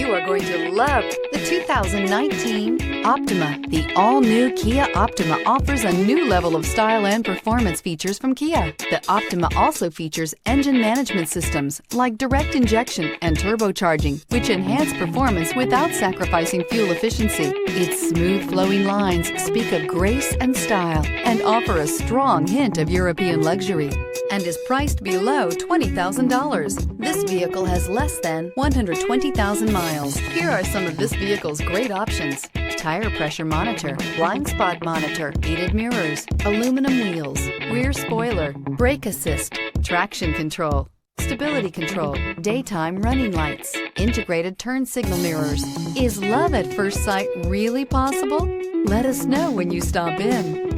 You are going to love the 2019 Optima. The all-new Kia Optima offers a new level of style and performance features from Kia. The Optima also features engine management systems like direct injection and turbocharging, which enhance performance without sacrificing fuel efficiency. Its smooth flowing lines speak of grace and style and offer a strong hint of European luxury, and is priced below $20,000. This vehicle has less than 120,000 miles. Here are some of this vehicle's great options: tire pressure monitor, blind spot monitor, heated mirrors, aluminum wheels, rear spoiler, brake assist, traction control, stability control, daytime running lights, integrated turn signal mirrors. Is love at first sight really possible? Let us know when you stop in.